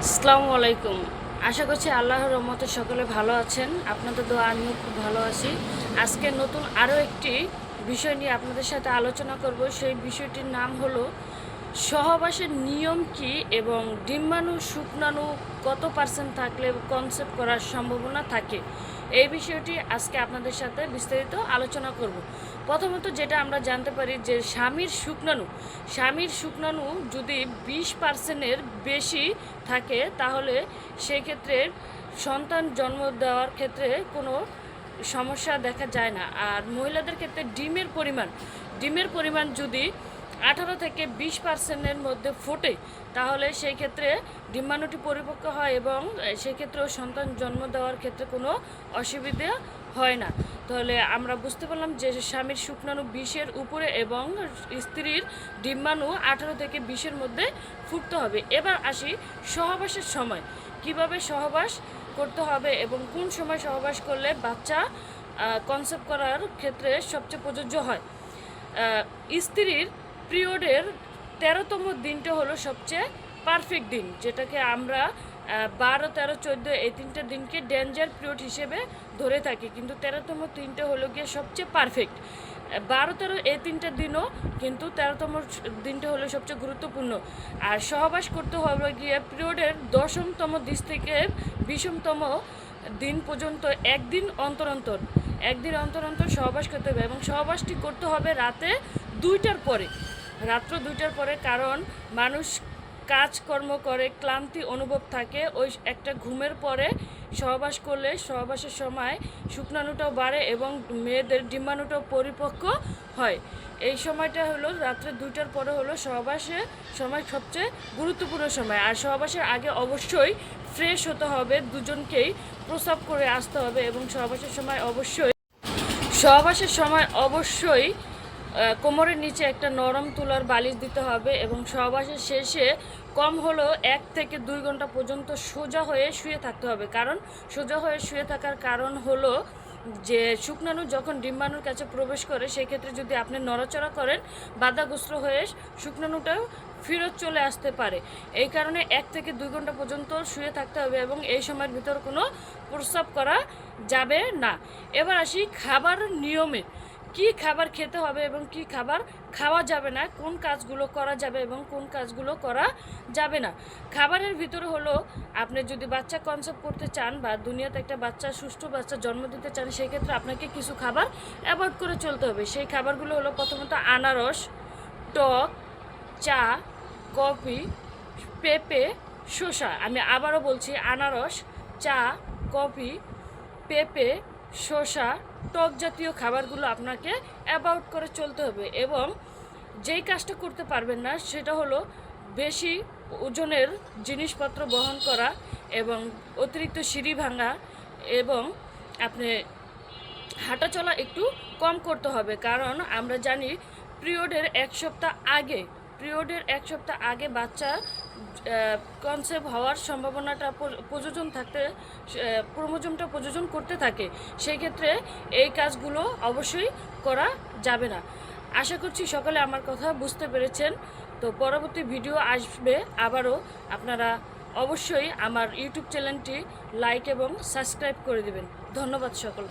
আসসালামু আলাইকুম। আশা করছি আল্লাহর রহমতে সকলে ভালো আছেন। আপনাদের দোয়া আমিও খুব ভালো আছি। আজকে নতুন আরও একটি বিষয় নিয়ে আপনাদের সাথে আলোচনা করব। সেই বিষয়টির নাম হলো সহবাসের নিয়ম কি এবং ডিম্বাণু শুক্রাণু কত পার্সেন্ট থাকলে কনসেপ্ট করার সম্ভাবনা থাকে। এই বিষয়টি আজকে আপনাদের সাথে বিস্তারিত আলোচনা করব। প্রথমত যেটা আমরা জানতে পারি যে স্বামীর শুক্রাণু যদি 20%-এর বেশি থাকে তাহলে সেই ক্ষেত্রে সন্তান জন্ম দেওয়ার ক্ষেত্রে কোনো সমস্যা দেখা যায় না। আর মহিলাদের ক্ষেত্রে ডিমের পরিমাণ যদি 18 থেকে 20%-এর মধ্যে ফোটে তাহলে সেই ক্ষেত্রে ডিম্বাণুটি পরিপক্ক হয় এবং সেই ক্ষেত্রেও সন্তান জন্ম দেওয়ার ক্ষেত্রে কোনো অসুবিধা হয় না। তাহলে আমরা বুঝতে পারলাম যে স্বামীর শুক্রাণু 20-এর উপরে এবং স্ত্রীর ডিম্বাণু 18 থেকে 20-এর মধ্যে ফুটতে হবে। এবার আসি সহবাসের সময় কিভাবে সহবাস করতে হবে এবং কোন সময় সহবাস করলে বাচ্চা কনসেপ্ট করার ক্ষেত্রে সবচেয়ে প্রযোজ্য হয়। স্ত্রীর পিরিয়ডের 13তম দিনটা হলো সবচেয়ে পারফেক্ট দিন, যেটাকে আমরা 12, 13, 14 এই তিনটে দিনকে ডেঞ্জার পিরিয়ড হিসেবে ধরে থাকি, কিন্তু 13তম দিনটা হলো গিয়ে সবচেয়ে পারফেক্ট। 12, 13 এই তিনটে দিনও, কিন্তু 13তম দিনটা হলো সবচেয়ে গুরুত্বপূর্ণ। আর সহবাস করতে হবে গিয়ে পিরিয়ডের 10তম দিন থেকে 20তম দিন পর্যন্ত একদিন অন্তর অন্তর সহবাস করতে হবে এবং সহবাসটি করতে হবে রাত্র 2টার পরে, কারণ মানুষ কাজকর্ম করে ক্লান্তি অনুভব থাকে, ওই একটা ঘুমের পরে সহবাস করলে সহবাসের সময় শুক্রাণুটাও বাড়ে এবং মেয়েদের ডিম্বাণুটাও পরিপক্ক হয়। এই সময়টা হলো রাত্রে 2টার পরে হলো সহবাসের সময় সবচেয়ে গুরুত্বপূর্ণ সময়। আর সহবাসের আগে অবশ্যই ফ্রেশ হতে হবে, দুজনকেই প্রস্রাব করে আসতে হবে এবং সহবাসের সময় অবশ্যই কোমরের নিচে একটা নরম তুলার বালিশ দিতে হবে এবং সহবাসের শেষে কম হলো 1 থেকে 2 ঘন্টা পর্যন্ত সোজা হয়ে শুয়ে থাকতে হবে। কারণ সোজা হয়ে শুয়ে থাকার কারণ হলো যে শুক্রাণু যখন ডিম্বাণুর কাছে প্রবেশ করে সেক্ষেত্রে যদি আপনি নড়াচড়া করেন বাধাগ্রস্ত হয়ে শুক্রাণুটাও ফেরত চলে আসতে পারে। এই কারণে 1 থেকে 2 ঘন্টা পর্যন্ত শুয়ে থাকতে হবে এবং এই সময়ের ভিতর কোনো প্রস্রাব করা যাবে না। এবার আসি খাবার নিয়মে, কি খাবার খেতে হবে এবং কি খাবার খাওয়া যাবে না, কোন কাজগুলো করা যাবে এবং কোন কাজগুলো করা যাবে না। খাবারের ভিতরে হলো আপনি যদি বাচ্চা কনসেপ্ট করতে চান বা দুনিয়াতে একটা সুষ্ঠু বাচ্চা জন্ম দিতে চান সেই ক্ষেত্রে আপনাকে কিছু খাবার অ্যাভয়েড করে চলতে হবে। সেই খাবারগুলো হলো প্রথমত আনারস, টক, চা, কফি, পেঁপে, শসা। আমি আবারও বলছি, আনারস, চা, কফি, পেঁপে, শসা, টক জাতীয় খাবারগুলো আপনাকে অ্যাভয়েড করে চলতে হবে। এবং যেই কাজটা করতে পারবেন না সেটা হলো বেশি ওজনের জিনিসপত্র বহন করা এবং অতিরিক্ত সিঁড়ি ভাঙা এবং আপনি হাঁটা চলা একটু কম করতে হবে। কারণ আমরা জানি পিরিয়ডের এক সপ্তাহ আগে বাচ্চা কনসেপ্ট হওয়ার সম্ভাবনাটা ক্রোমোজোমটা প্রযোজন করতে থাকে। সেই ক্ষেত্রে এই কাজগুলো অবশ্যই করা যাবে না। আশা করছি সকলে আমার কথা বুঝতে পেরেছেন। তো পরবর্তী ভিডিও আসবে আবারও, আপনারা অবশ্যই আমার ইউটিউব চ্যানেলটি লাইক এবং সাবস্ক্রাইব করে দেবেন। ধন্যবাদ সকল।